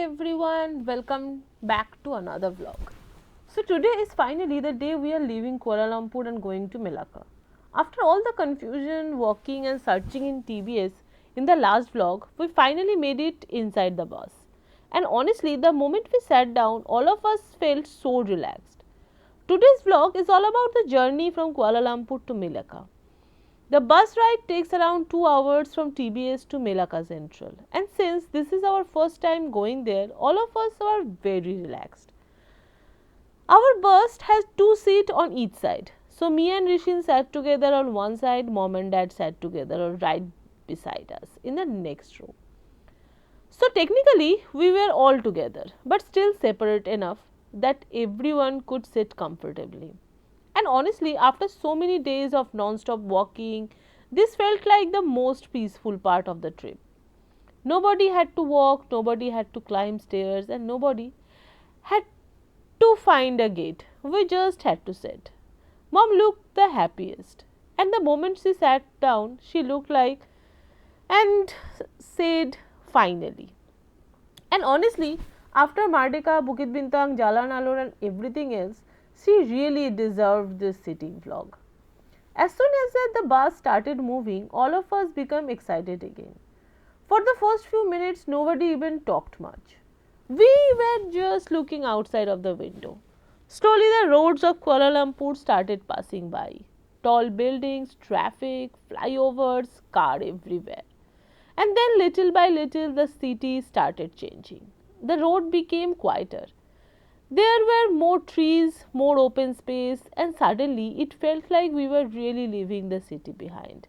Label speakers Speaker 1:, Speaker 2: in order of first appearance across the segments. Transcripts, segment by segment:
Speaker 1: everyone, welcome back to another vlog. So today is finally the day we are leaving Kuala Lumpur and going to Melaka. After all the confusion, walking and searching in TBS in the last vlog, we finally made it inside the bus. And honestly, the moment we sat down, all of us felt so relaxed. Today's vlog is all about the journey from Kuala Lumpur to Melaka. The bus ride takes around 2 hours from TBS to Melaka Sentral, and since this is our first time going there, all of us are very relaxed. Our bus has 2 seats on each side, so me and Risin sat together on one side, mom and dad sat together right beside us in the next row. So technically we were all together, but still separate enough that everyone could sit comfortably. And honestly, after so many days of non-stop walking, this felt like the most peaceful part of the trip. Nobody had to walk, nobody had to climb stairs, and nobody had to find a gate. We just had to sit. Mom looked the happiest, and the moment she sat down, she looked like and said, finally. And honestly, after Mardika, Bukit Bintang, Jalan Alor, and everything else, she really deserved this sitting vlog. As soon as the bus started moving, all of us became excited again. For the first few minutes, nobody even talked much. We were just looking outside of the window. Slowly, the roads of Kuala Lumpur started passing by. Tall buildings, traffic, flyovers, cars everywhere. And then, little by little, the city started changing. The road became quieter. There were more trees, more open space, and suddenly it felt like we were really leaving the city behind.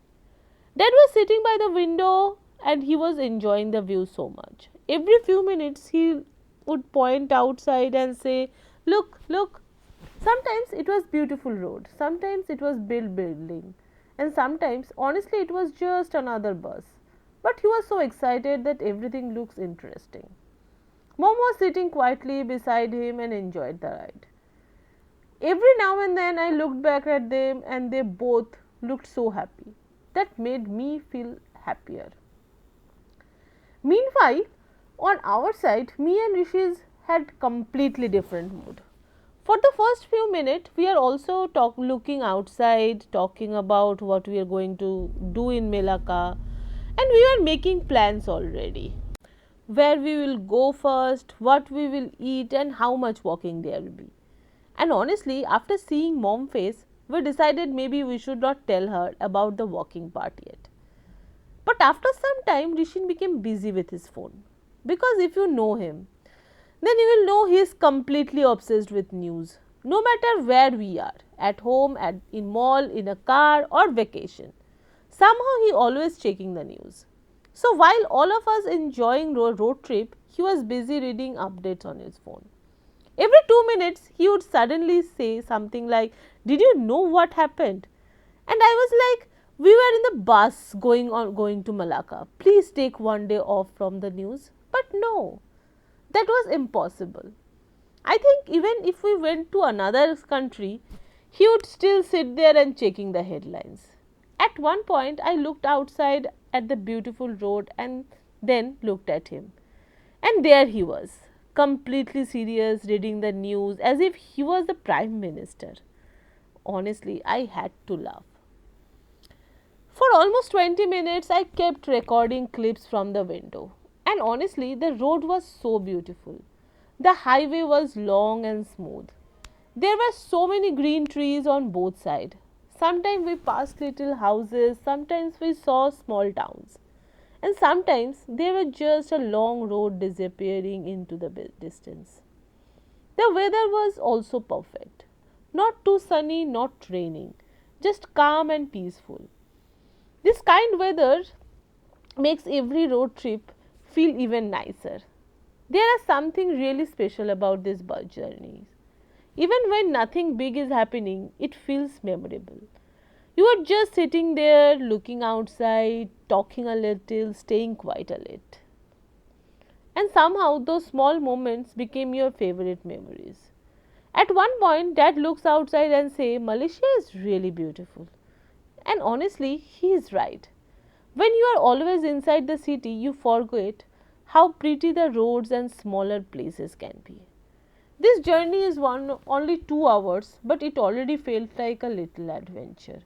Speaker 1: Dad was sitting by the window and he was enjoying the view so much. Every few minutes he would point outside and say, "Look, look." Sometimes it was beautiful road, sometimes it was building, and sometimes honestly it was just another bus. But he was so excited that everything looks interesting. Mom was sitting quietly beside him and enjoyed the ride. Every now and then I looked back at them and they both looked so happy. That made me feel happier. Meanwhile, on our side, me and Rishi's had completely different mood. For the first few minutes, we are also looking outside, talking about what we are going to do in Melaka, and we are making plans already. Where we will go first, what we will eat, and how much walking there will be. And honestly, after seeing Mom's face, we decided maybe we should not tell her about the walking part yet. But after some time, Rishin became busy with his phone. Because if you know him, then you will know he is completely obsessed with news. No matter where we are, at home, in mall, in a car or vacation. Somehow he always checking the news. So while all of us enjoying road trip, he was busy reading updates on his phone. Every 2 minutes, he would suddenly say something like, "Did you know what happened?" And I was like, "We were in the bus going to Melaka. Please take one day off from the news." But no, that was impossible. I think even if we went to another country, he would still sit there and checking the headlines. At one point, I looked outside at the beautiful road and then looked at him. And there he was, completely serious, reading the news as if he was the Prime Minister. Honestly, I had to laugh. For almost 20 minutes, I kept recording clips from the window. And honestly, the road was so beautiful. The highway was long and smooth. There were so many green trees on both sides. Sometimes we passed little houses, sometimes we saw small towns. And sometimes there was just a long road disappearing into the distance. The weather was also perfect. Not too sunny, not raining, just calm and peaceful. This kind weather makes every road trip feel even nicer. There is something really special about these bus journeys. Even when nothing big is happening, it feels memorable. You are just sitting there, looking outside, talking a little, staying quiet a little. And somehow those small moments became your favorite memories. At one point, Dad looks outside and says, "Malaysia is really beautiful." And honestly, he is right. When you are always inside the city, you forget how pretty the roads and smaller places can be. This journey is only 2 hours, but it already felt like a little adventure.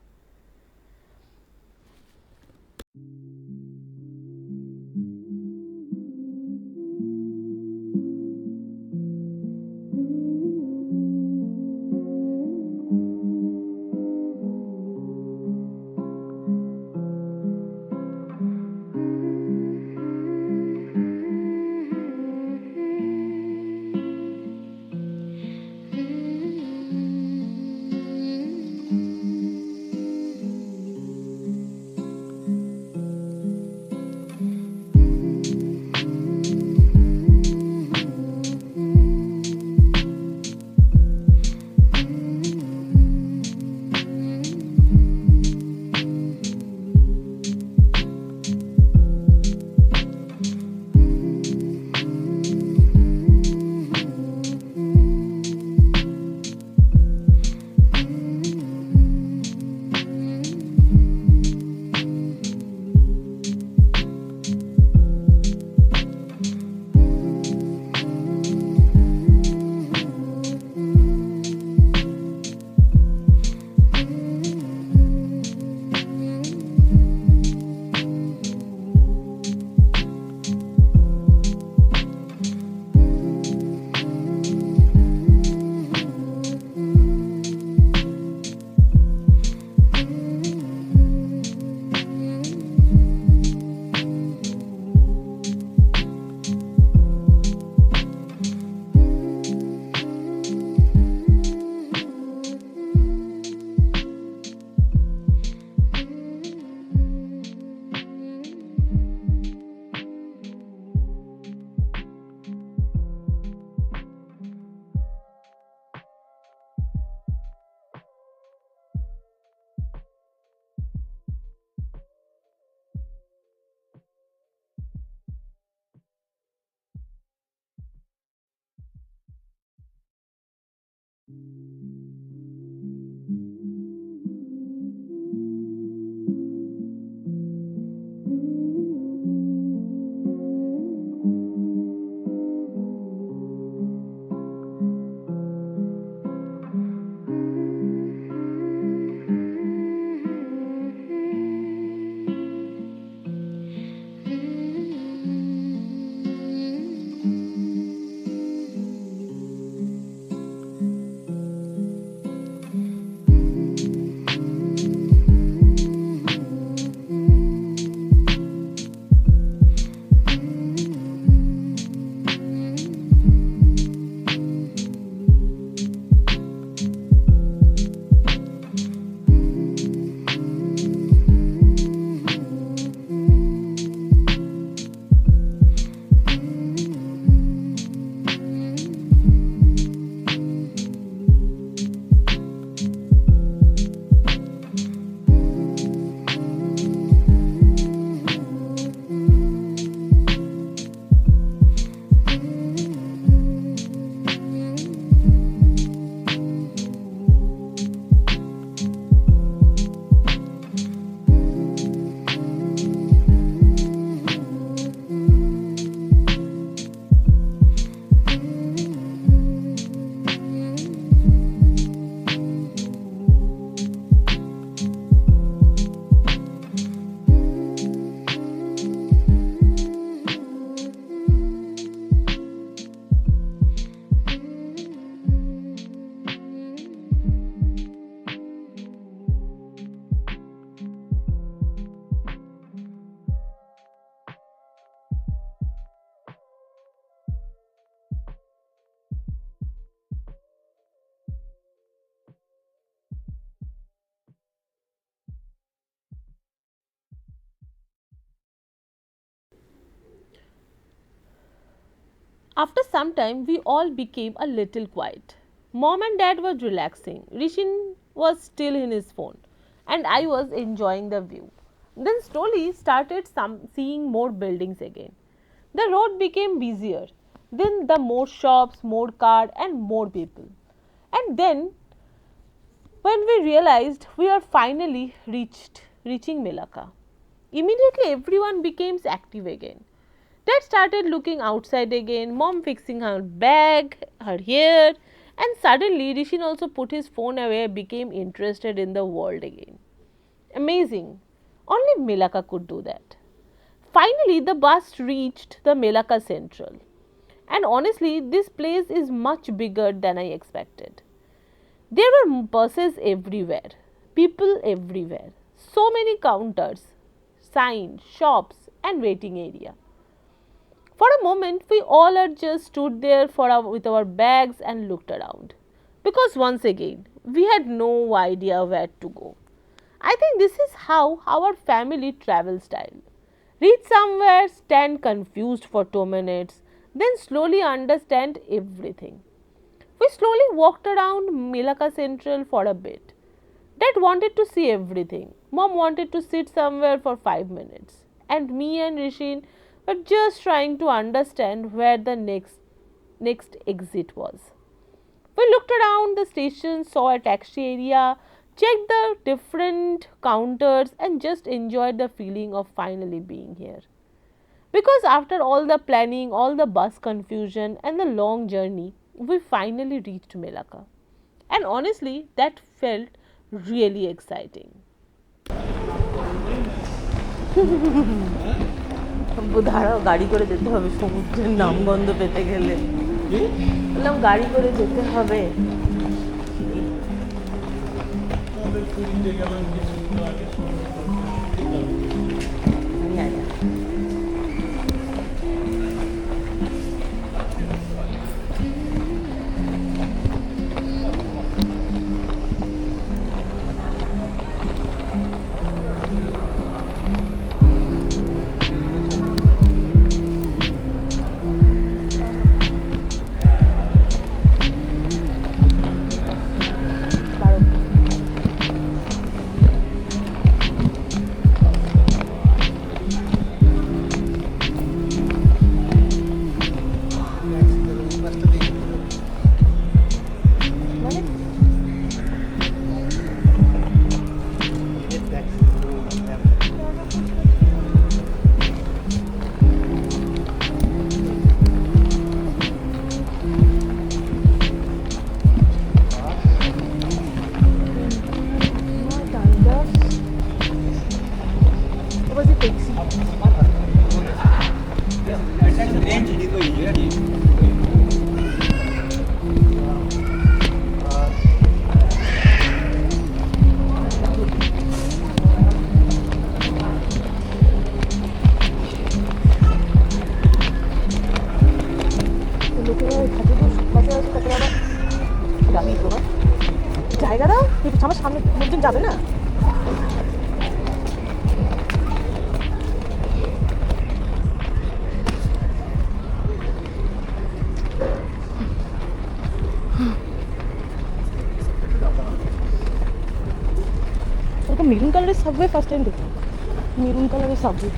Speaker 1: After some time, we all became a little quiet. Mom and dad were relaxing. Rishin was still in his phone, and I was enjoying the view. Then slowly started seeing more buildings again. The road became busier. Then the more shops, more cars, and more people. And then, when we realized we are finally reaching Melaka, immediately everyone became active again. Dad started looking outside again, mom fixing her bag, her hair, and suddenly Rishin also put his phone away and became interested in the world again. Amazing. Only Melaka could do that. Finally, the bus reached the Melaka Central. And honestly, this place is much bigger than I expected. There were buses everywhere, people everywhere, so many counters, signs, shops, and waiting area. For a moment, we all had just stood there with our bags and looked around. Because once again, we had no idea where to go. I think this is how our family travel style. Reach somewhere, stand confused for 2 minutes, then slowly understand everything. We slowly walked around Melaka Central for a bit. Dad wanted to see everything. Mom wanted to sit somewhere for 5 minutes. And me and Rishin were just trying to understand where the next exit was. We looked around the station, saw a taxi area, checked the different counters, and just enjoyed the feeling of finally being here. Because after all the planning, all the bus confusion, and the long journey, we finally reached Melaka. And honestly, that felt really exciting. দাঁড়াও, গাড়ি করে যেতে হবে সমুদ্রের নামগন্ধ পেতে গেলে। বললাম গাড়ি করে যেতে হবে। জায়গা দাও, আমার সামনে লোকজন যাবে না। এরকম মেরুন কালারের সাবওয়ে ফার্স্ট টাইম দেখি, মেরুন কালারের subway.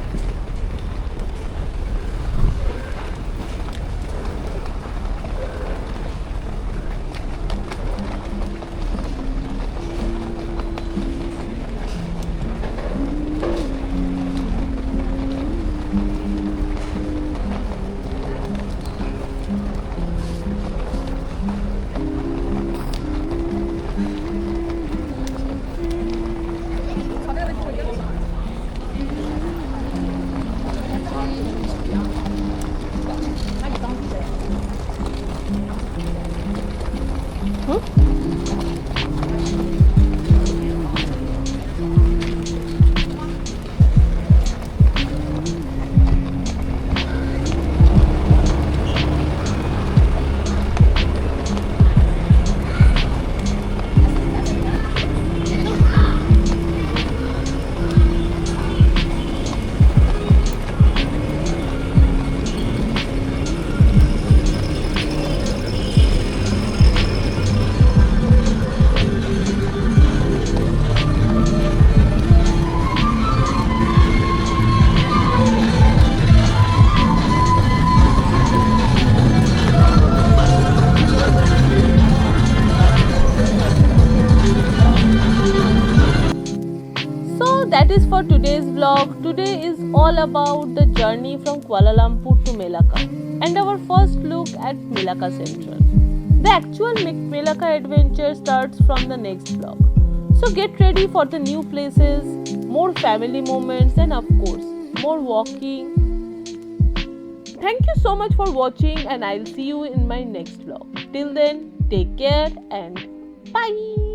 Speaker 1: is for today's vlog. Today is all about the journey from Kuala Lumpur to Melaka and our first look at Melaka Sentral. The actual Melaka adventure starts from the next vlog. So get ready for the new places, more family moments, and of course, more walking. Thank you so much for watching, and I'll see you in my next vlog. Till then, take care and bye.